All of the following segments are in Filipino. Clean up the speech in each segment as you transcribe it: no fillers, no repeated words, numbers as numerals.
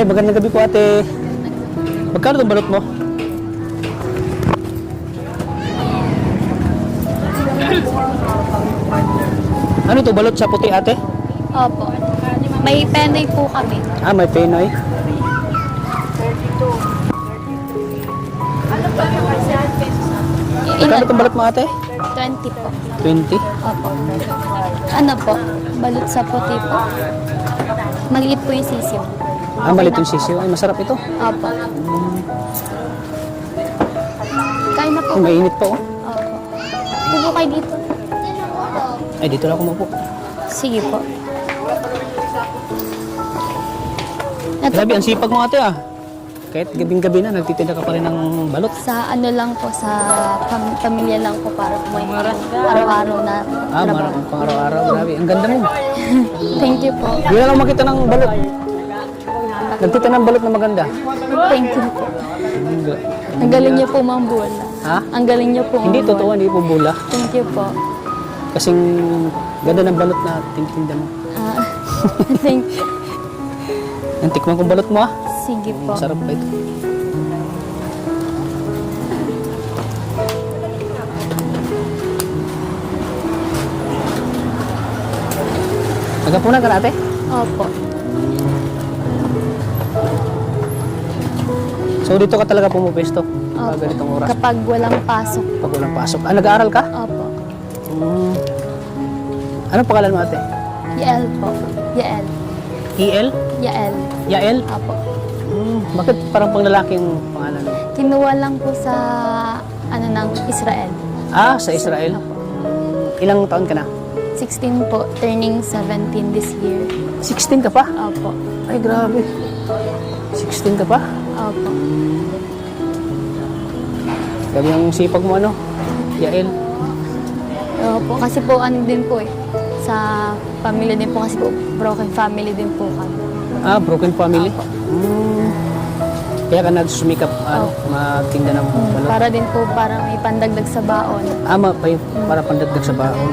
Ay, magandang gabi po ate. Magkano itong balot mo? Ano ito, balot sa puti ate? Opo. May penoy po kami. Ah, may penoy. Magkano itong balot mo ate? 20 po. 20? Opo. Ano po? Balot sa puti po. Maliit po yung sisiw. Ah, malit yung sisiw. Ay, masarap ito. Opo. Kain na po. Ay, mainit pa oh. Opo. Pupo kayo dito. Ay, dito lang ako mapo. Sige po. Ito Grabe, po, ang sipag mo ate ah. Kahit gabing-gabi na, nagtitinda ka pa rin ng balot. sa ano lang po, sa pamilya lang po para po may araw-araw na Ah, trabaho. marami pang araw-araw. Grabe, ang ganda mo. Thank you po. Hindi na lang makita ng balot. Nagtita ng balot na maganda. Thank you po. Ang galing niyo po mambula. Ha? Ang galing niyo po Hindi mambula. totoo, hindi po bula. Thank you po. Kasing ganda ng balot na tintinda mo. Ah, thank you. Ang tikman kong balot mo ah. Sige po. Masarap pa ito. Nagapunan ka na ate? Opo. So dito ka talaga pumupesto? Pag Opo. ganitong oras? Kapag walang pasok. Pag walang pasok. Ah, nag-aaral ka? Opo. Hmm. Anong pangalan mo ate? Yael po. Yael. EL? Yael. Yael? Opo. Bakit parang pang lalaking pangalan mo? Kinuha lang po sa ano ng Israel. Ah, sa Israel? Opo. Ilang taon ka na? 16 po, turning 17 this year. 16 ka pa? Opo. Ay, grabe. 16 ka pa? Opo. Grabe ang sipag mo ano? Yael. Opo, kasi po ano din po eh. Sa pamilya din po kasi po, broken family din po kami. Ah, broken family? Opo. Kaya ka nagsumikap magtinda ng balot? Para din po, para may pandagdag sa baon. Ah, para pandagdag sa baon.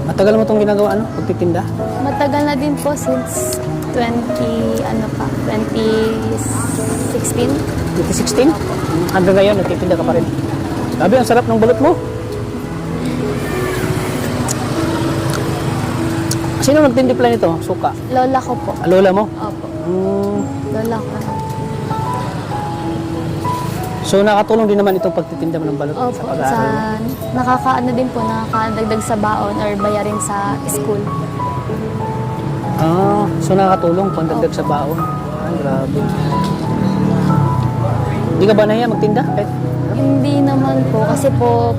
Matagal mo itong ginagawa, ano? Pagtitinda? Matagal na din po since 2016. 2016? Hanggang ngayon, nagtitinda ka pa rin. Grabe, ang sarap ng balot mo. Sino nagtindipla nito? Suka? Lola ko po. Ah, lola mo? Opo. Hmm. Lola ko. So, nakatulong din naman itong pagtitinda mo ng balot sa Opo. pag-aaral mo? Nakakaano din po, nakakadagdag sa baon or bayarin sa school. Ah, so nakakatulong pandagdag sa baon. Ay, grabe. Hindi ka ba nahiya magtinda? Kahit, Hindi naman po, kasi po,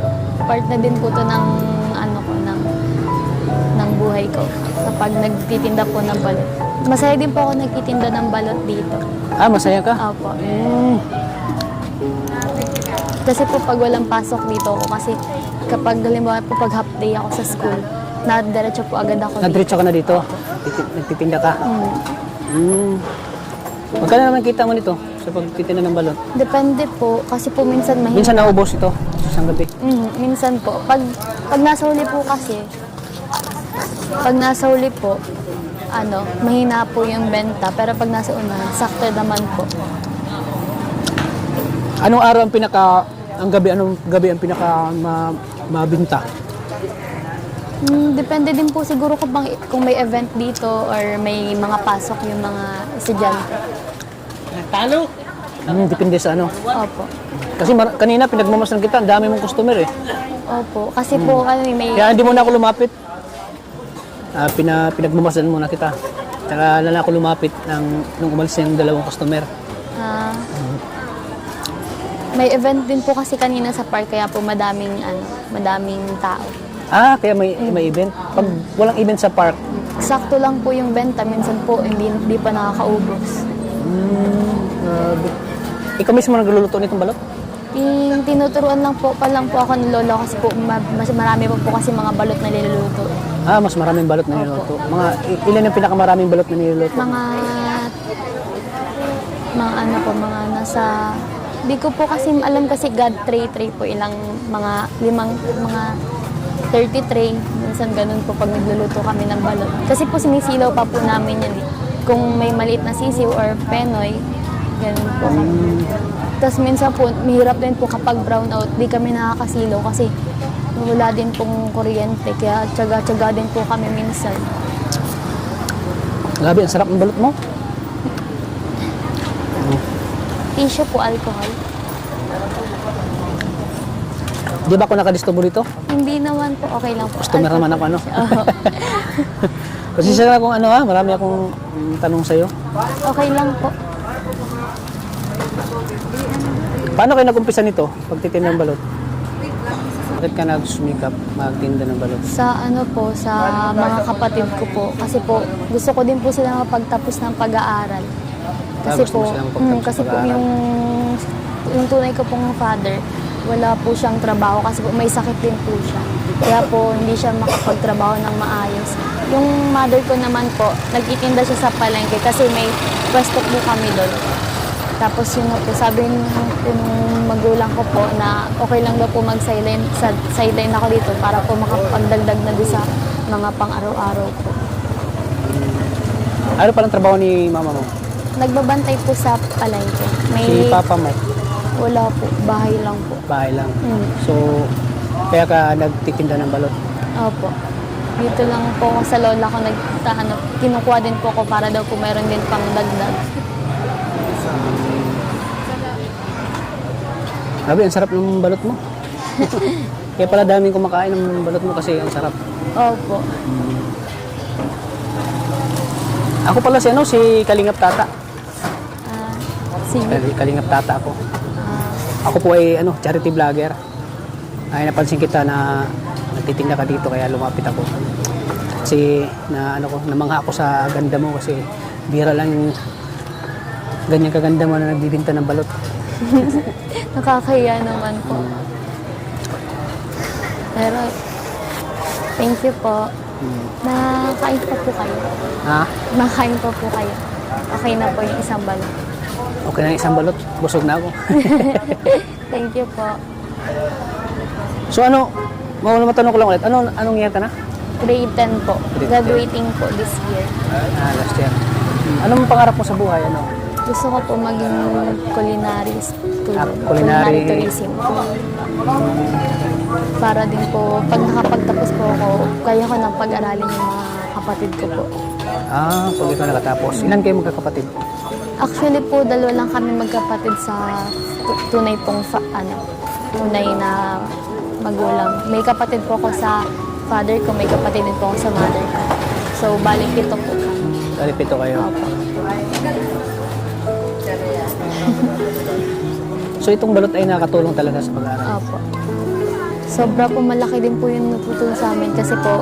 part na din po to ng ano ko, ng buhay ko. Kapag nagtitinda po ng balot. Masaya din po ako nagtitinda ng balot dito. ah, masaya ka? Opo. Hmm. Kasi po pag walang pasok dito ako, kasi kapag halimbawa po pag half day ako sa school, nadiretso po agad ako dito. Nadiretso ka na dito? Nagtitinda ka? Mm. Hmm. Magkano naman kita mo nito sa pagtitinda ng balot? Depende po, kasi po minsan mahina. Minsan naubos ito sa isang gabi. Minsan po. Pag nasa huli po kasi, pag nasa huli po, mahina po yung benta. Pero pag nasa una, sakto naman po. Anong araw ang anong gabi ang pinaka mabinta? Depende din po siguro kung may event dito or may mga pasok yung mga estudyante. Depende sa ano. Opo. Kasi kanina pinagmamasdan kita, ang dami mong customer eh. Opo. Kasi po may... Kaya hindi mo na ako lumapit. Pinagmamasdan muna kita. Tsaka na ako lumapit nung umalis yung dalawang customer. May event din po kasi kanina sa park, kaya po madaming tao. Ah, kaya may event. Pag walang event sa park, Sakto lang po yung benta, minsan po hindi pa nakakaubos. grabe. Ikaw mismo nagluluto nitong balot? Tinuturuan lang po ako ng lola kasi po mas marami po kasi mga balot na niluluto. Ah, mas maraming balot na niluluto. Ilan yung pinakamaraming balot na niluluto? Mga nasa... Di ko po kasi alam kasi God tray po ilang mga 30 tray, minsan ganun po pag nagluluto kami ng balot. Kasi po sinisilaw pa po namin yan eh. Kung may maliit na sisiw or penoy, ganun po kami. Tapos minsan po, mahirap din po kapag brown out, di kami nakakasilaw kasi wala din pong kuryente. Kaya tsaga-tsaga din po kami minsan. Grabe, ang sarap ng balot mo. Tissue po, alcohol. Di ba ako nakadistobo dito? Hindi naman po, okay lang po. Customer naman ako, ano? Oo. Kasi siya akong ano ha, marami akong tanong sa'yo. Okay lang po. Paano kayo nag-umpisa nito, pagtitinda ng balot? Bakit ka nagsumikap magtinda ng balot? Sa ano po, sa mga kapatid ko po. Kasi po, gusto ko din po sila mapagtapos ng pag-aaral. Kasi gusto mo po, silang magpagtapos kasi ng po pag-aaral. yung tunay ko pong father, wala po siyang trabaho kasi po may sakit din po siya. Kaya po hindi siya makapagtrabaho ng maayos. Yung mother ko naman po, nagtitinda siya sa palengke kasi may pwesto po kami doon. Tapos yun po, sabi ng magulang ko po na okay lang daw po sideline ako dito para po makapagdagdag na doon sa mga pang-araw-araw po. Ano palang trabaho ni mama mo? Nagbabantay po sa palengke. Si papa mo? Wala po, bahay lang po. Bahay lang. Mm. So, kaya ka nagtitinda ng balot? Opo. Dito lang po ako sa lola ko kinukuha din po ako para daw po meron din pang dagdag. Grabe, ang sarap ng balot mo. Kaya pala daming kumakain ng balot mo kasi ang sarap. Opo. Ako pala si Kalingap Tata. Sige. Kalingap Tata ako. Ah, Ako po ay charity vlogger. Ay napansin kita na nagtitinda ka dito kaya lumapit ako. Kasi namangha ako sa ganda mo kasi bira lang ganyan kaganda mo na nagbibinta ng balot. nakakahiya naman po. Pero, thank you po. Nakain pa po kayo. Ha? Nakain pa po kayo. Okay na po yung isang balot. Okay na isang balot. Busog na ako. Thank you po. So matanong ko lang ulit. Anong year ka na? Grade 10 po. Grade 10. Graduating po this year. Last year. Anong pangarap mo sa buhay? Gusto ko po maging culinary culinary. tourism. Para din po, pag nakapagtapos po ako, kaya ko nang pag-aralin yung mga kapatid ko po. Pag ikaw nakatapos. Ilan kayo magkakapatid? Actually po, dalawa lang kami magkapatid sa tunay pong tunay na magulang. May kapatid po ako sa father ko, may kapatid din po ako sa mother ko. So, bali 7 po kami. Bali 7 kayo. Opo. So itong balot ay nakatulong talaga sa pag-aaral? Opo. Sobra po malaki din po yung natutulong sa amin kasi po,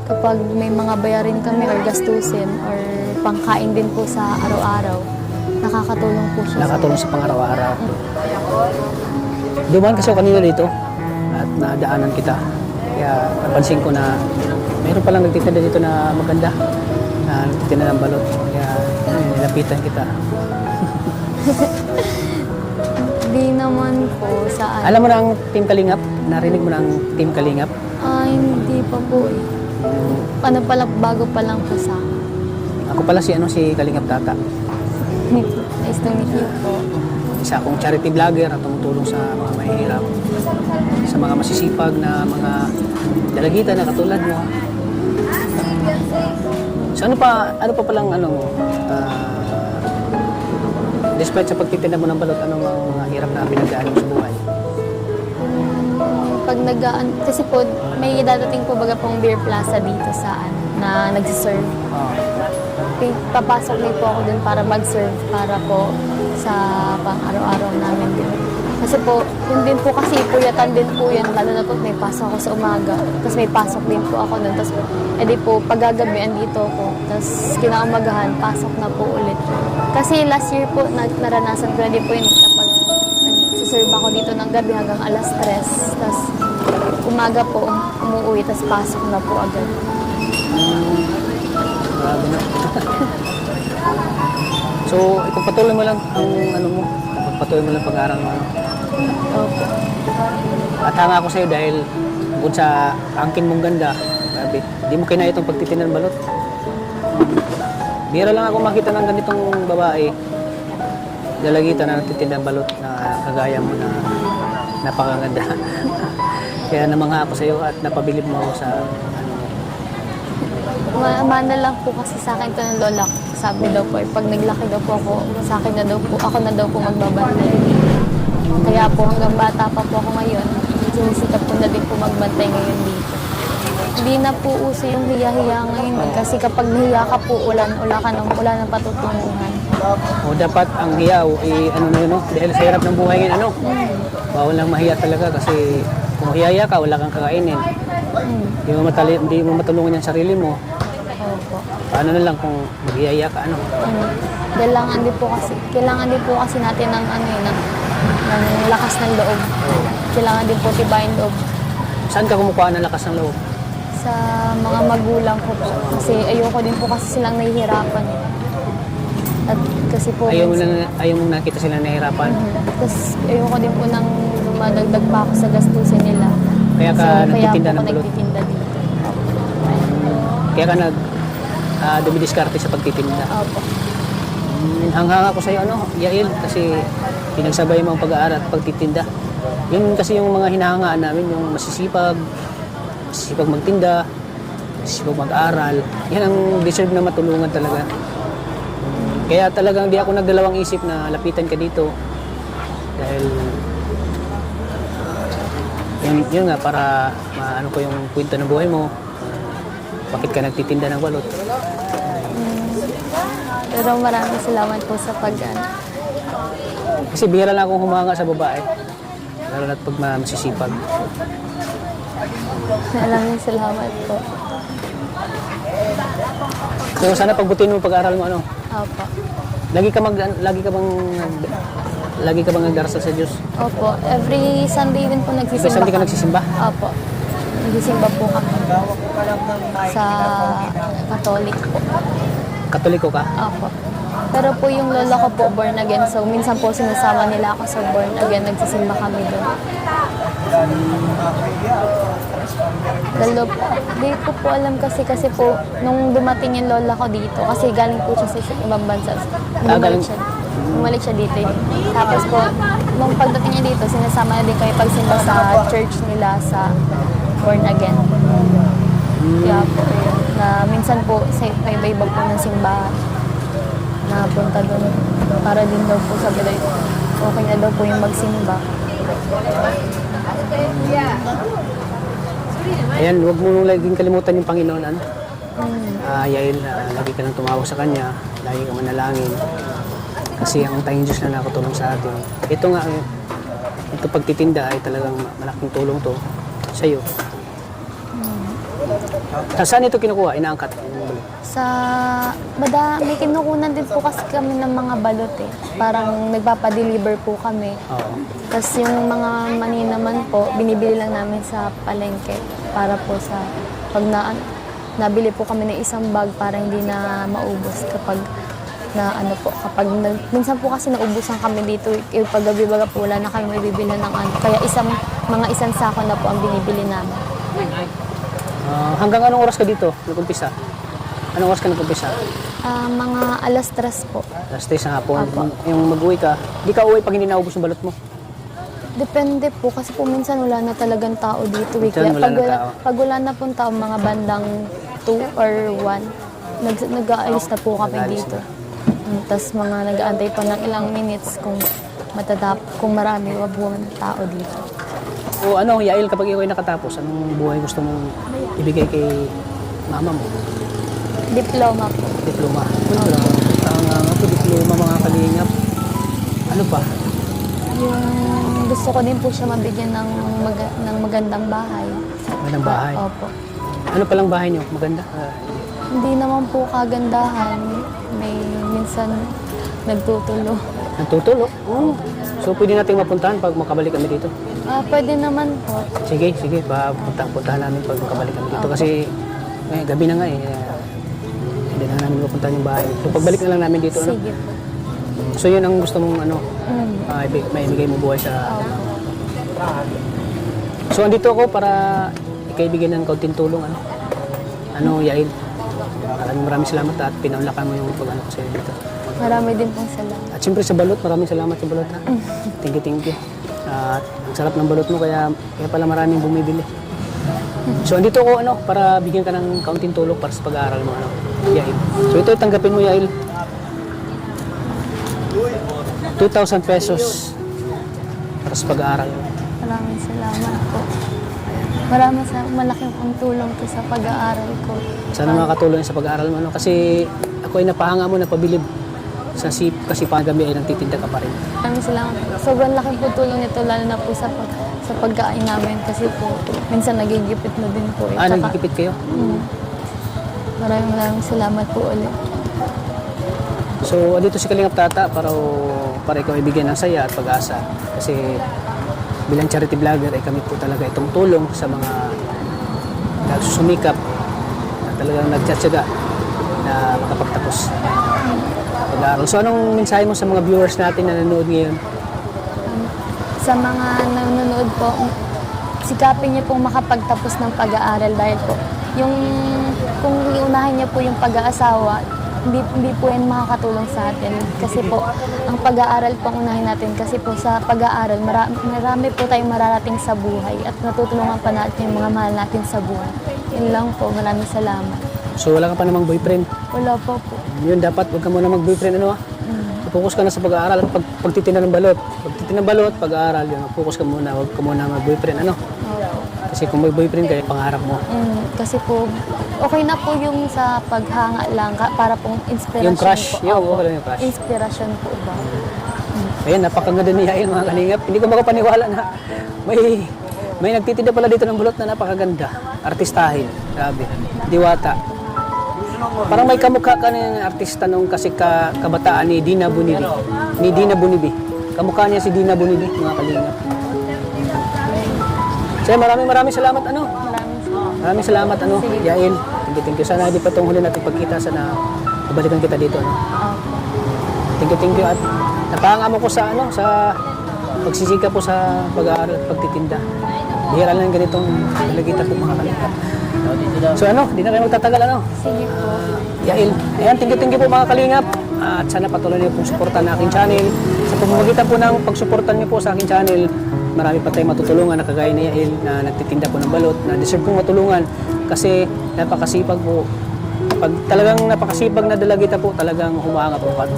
kapag may mga bayarin kami or gastusin or pangkain din po sa araw-araw, nakakatulong po siya. Nakatulong sa pang-araw-araw. Dumaan kasi ako kanina dito at nadaanan kita. Kaya napansin ko na mayroon palang nagtitinda dito na maganda na nagtitinda ng balot. Kaya nilapitan kita. Di naman po sa Alam mo na ang Team Kalingap? Narinig mo na ang Team Kalingap? Hindi pa po eh. Bago pa lang po sa akin. Ako pala si Kalingap Tata. Nice to meet you po. Isa akong charity vlogger at tumutulong sa mga mahihirap. Sa mga masisipag na mga dalagita na katulad mo. So ano pa palang despite sa pagtitinda mo ng balot, anong mga hirap na pinagdaan mo sa buhay? Pag kasi po, may dadating po baga pong beer plaza dito sa na nagsiserve. Papasok din po ako dun para mag-serve para po sa pang-araw-araw namin din. Kasi po, yun din po kasi puyatan din po yan, lalo na po may pasok ako sa umaga. Tapos may pasok din po ako dun. Tapos edi po, paggagabi andito ako. Tapos kinaumagahan, pasok na po ulit. Kasi last year po, naranasan ko na din po yun kapag nagsiserve ako dito ng gabi hanggang alas 3. Tapos umaga po, umuwi, tapos pasok na po agad. Grabe na. So, ipagpatuloy mo lang ang pagpatuloy mo lang pag-aaral mo. Opo. At hanga ako sa'yo dahil bukod sa angkin mong ganda, Grabe, hindi mo kinaya itong pagtitinda ng balot. Bira lang ako makita ng ganitong babae. Dalagitan na nagtitinda ng balot na kagaya mo na napakaganda. Kaya namangha ako sa iyo at napabilib mo ako sa ano mo. Mana lang po kasi sa akin ito ng lola ko. Sabi daw po, pag naglaki daw po ako, sa akin na daw po, ako na daw po magbabantay. Kaya po hanggang bata pa po ako ngayon, sinisikap ko na din po magbantay ngayon dito. Hindi na po uso yung hiya-hiya ngayon kasi kapag nahiya ka po, wala nang patutunguhan. O dapat ang hiyaw, ano na yun, no? Dahil sa hirap ng buhay ngayon, ano? Bawal lang mahiya talaga kasi kung hiyaya ka, wala kang kakainin. Hindi mo matulungan yung sarili mo. Opo. Paano na lang kung maghiyaya ka, ano? Kailangan din po kasi natin ng ng lakas ng loob. Kailangan din po tibayin loob Saan ka kumukuha ng lakas ng loob? sa mga magulang ko po. Kasi ayoko din po kasi silang nahihirapan. At kasi po Ayaw mo nakita sila nahihirapan. Tapos ayoko din po nang madagdag pa ako sa gastusin nila. Kaya ka nagtitinda ng Kaya po ako balot. nagtitinda dito. Kaya ka dumidiskarte sa pagtitinda. Opo. Hanghang ako sa'yo, Yael, kasi pinagsabay mo ang pag-aaral at pagtitinda. Yun kasi yung mga hinahangaan namin, yung masisipag magtinda, masisipag mag-aral. Yan ang deserve na matulungan talaga. Kaya talagang di ako nagdalawang isip na lapitan ka dito. Dahil yun nga, para maano ko yung kwento ng buhay mo. Bakit ka nagtitinda ng balot? Pero maraming salamat po sa Kasi bihira lang akong humanga sa babae. Lalo na't pag masisipag. Maraming salamat po. So sana pagbutin mo pag-aaral mo, Opo. Lagi ka bang nagdarasal sa Diyos? Opo. Every Sunday din po nagsisimba. Every Sunday ka kami. nagsisimba? Opo. Nagsisimba po kami. Sa Catholic po. Katoliko ka? Opo. Pero po yung lola ko po born again. So minsan po sinasama nila ako sa born again. Nagsisimba kami doon. Di ko po alam kasi po nung dumating yung lola ko dito kasi galing po siya sa ibang bansa. Bumalik siya dito. Tapos po nung pagdating niya dito sinasama na din kami pagsimba sa church nila sa born again. Kaya po yun. Na minsan po sa iba-iba po ng simbahan na punta doon para din daw po sabi daw okay na daw po yung magsimba. Ayan, huwag mo nung laging kalimutan yung Panginoon, Yael, lagi ka nang tumawag sa Kanya, lagi ka manalangin. Kasi ang tanging Diyos na nakatulong sa atin. Ito nga, ito pagtitinda ay talagang malaking tulong to sa iyo. Saan ito kinukuha? Inaangkat? May kinukunan din po kasi kami ng mga balot eh. Parang nagpapadeliver po kami. Oo. Tapos yung mga mani naman po, binibili lang namin sa palengke para po sa pag nabili po kami ng isang bag para hindi na maubos kapag minsan po kasi naubusan kami dito, yung paggabi-baga po wala na kami may bibilhan ng kaya mga isang sako na po ang binibili namin. Hanggang anong oras ka dito nag-umpisa? Anong oras ka nag-umpisa? Mga alas 3 po. Alas 3 ng hapon. Apo. Yung mag-uwi ka, di ka uwi pag hindi naubos yung balot mo? Depende po kasi po minsan wala na talagang tao dito. Minsan wala na tao. Pag wala na pong tao, mga bandang 2 or 1, nag-aalis na po kami Nag-aalis dito. Tapos mga nag-aantay pa ng ilang minutes kung marami wag po ng tao dito. O Yael, kapag ikaw ay nakatapos, anong buhay gusto mong ibigay kay mama mo? Diploma po. Diploma. Diploma mga kalingap. Ano pa? Yung gusto ko din po siya mabigyan ng magandang bahay. Magandang bahay. Opo. Ano palang bahay niyo? Maganda? Hindi naman po kagandahan. May minsan nagtutulo. Nagtutulo? Oo. So pwede nating mapuntahan pag makabalik kami dito? Pwede naman po. Sige. Puntahan namin pag makabalik kami dito. Kasi gabi na nga eh. Hindi na namin mapuntahan yung bahay. So pagbalik na lang namin dito. Sige po. So yun ang gusto mong maibigay mo buhay sa... So andito ako para ikaibigay ng kaunting tulong. Yael. Maraming salamat at pinaunlakan mo yung pag-ano ko sa'yo dito. Marami din pong salamat. At siyempre sa balot, maraming salamat sa balot ha. Thank you. At ang sarap ng balot mo kaya pala maraming bumibili. So andito ako para bigyan ka ng kaunting tulong para sa pag-aaral mo Yael. So ito tanggapin mo Yael. 2,000 pesos para sa pag-aaral mo. Maraming salamat po. Malaking pong tulong to sa pag-aaral ko. Sana makakatulong sa pag-aaral mo kasi ako ay napahanga mo, napabilib kasi pagabi ay nagtitinda ka pa rin. Maraming salamat po. Sobrang laking po tulong nito lalo na po sa pagkain namin kasi po minsan nagigipit na din po. Nagigipit kayo? Maraming salamat po ulit. So, dito si Kalingap Tata para ikaw ibigyan ng saya at pag-asa. Kasi bilang charity vlogger ay kami po talaga itong tulong sa mga nagsusumikap na talagang nagtsatsaga na makapagtapos pag-aaral. So, anong mensahe mo sa mga viewers natin na nanonood ngayon? Sa mga nanonood po, sikapin niyo pong makapagtapos ng pag-aaral dahil po kung iunahin niyo po yung pag-aasawa, hindi po yan makakatulong sa atin. Kasi po, ang pag-aaral pang unahin natin. Kasi po sa pag-aaral, marami po tayong mararating sa buhay at natutulungan pa natin yung mga mahal natin sa buhay. Yun lang po, maraming salamat. So, wala ka pa namang boyfriend? Wala pa po. Yun, dapat huwag ka muna mag-boyfriend, Focus ka na sa pag-aaral at pagtitinda ng balot. Pagtitinda ng balot, pag-aaral, focus ka muna, huwag ka muna mag-boyfriend, Kasi kung may boyfriend kayo, pangarap mo. Kasi po, okay na po yung sa paghanga lang, para pong inspirasyon Yung crush, po. okay lang yung crush. Inspirasyon po ba? Ayan, napakaganda ni Yael mga kalingap. Hindi ko makapaniwala na may nagtitinda pala dito ng balot na napakaganda. Artistahin, grabe. Diwata. Parang may kamukha ka ng artista nung kasi kabataan ni Dina Bunibi. Kamukha niya si Dina Bunibi, mga kalingap. So, maraming salamat, Maraming salamat, Yael. Thank you. Sana di pa itong huli natin pagkita. Sana babalikan kita dito, Thank you. At napahanga mo ko sa pagsisika po sa pag-aaral at pagtitinda. Bihira lang ganitong talagita po mga kalingap. So di na kayo magtatagal, Sige po. Yael. Ayan, thank you po mga kalingap. At sana patuloy niyo pong suportahan ang aking channel. Sa pamamagitan po ng pagsuportan niyo po sa aking channel, marami pa tayong matutulungan na kagaya ni Yael na nagtitinda po ng balot, na deserve pong matulungan kasi napakasipag po. Pag talagang napakasipag na dalagita po, talagang humanga po ako.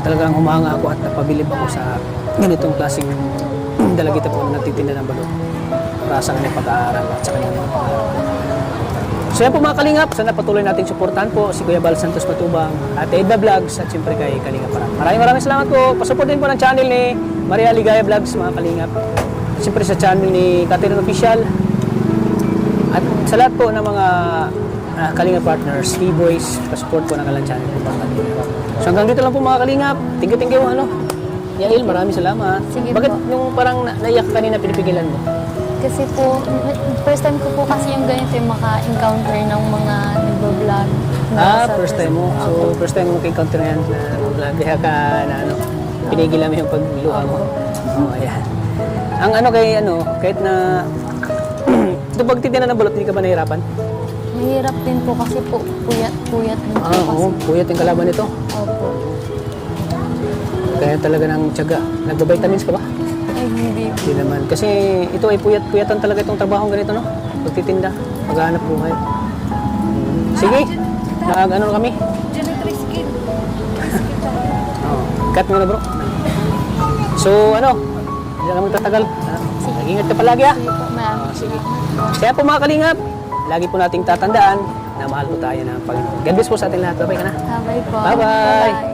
Talagang humanga ako at napabilib ako sa ganitong klaseng dalagita po na nagtitinda ng balot para sa kanyang pag-aaral at sa kanyang pag-aaral. So yan po mga kalingap, sana patuloy nating suportahan po si Kuya Bal Santos Matubang at Edna Vlogs at siyempre kay Kalingap Parang. Maraming salamat po. Pasuportin po ng channel ni Maria Ligaya Vlogs mga kalingap. Siyempre sa channel ni Catherine Official at sa lahat po ng mga Kalingap partners, T-Boys, pasupport po ng kalang channel po mga kalingap. So hanggang dito lang po mga kalingap. Thank you Yael, maraming salamat. Sige Bakit po. yung parang naiyak kanina pinipigilan mo? Kasi po, first time ko po kasi yung ganito yung maka-encounter ng mga nagbo-vlog. First time mo. So, first time mo encounter na yan na vlog. Kaya ka na pinigilan mo yung pagluha mo. Ayan. Ang kahit na ito pagtitinda ng balot, hindi ka ba nahihirapan? Mahirap din po kasi po, puyat din po kasi. Puyat yung kalaban nito. Opo. Kaya talaga ng tiyaga. Nagba-vitamins ka ba? Ay, hindi. Hindi naman. Kasi ito ay puyatan talaga itong trabaho ganito, Pagtitinda, maghanap buhay. Sige, kami? Cut mo na bro. So, hindi na magtatagal. Ingat ka palagi Sige po, ma'am. Sige. Kaya po mga kalingap, lagi po nating tatandaan na mahal po tayo ng Panginoon. God bless po sa ating lahat. Bye-bye ka na. Bye-bye po. Bye-bye.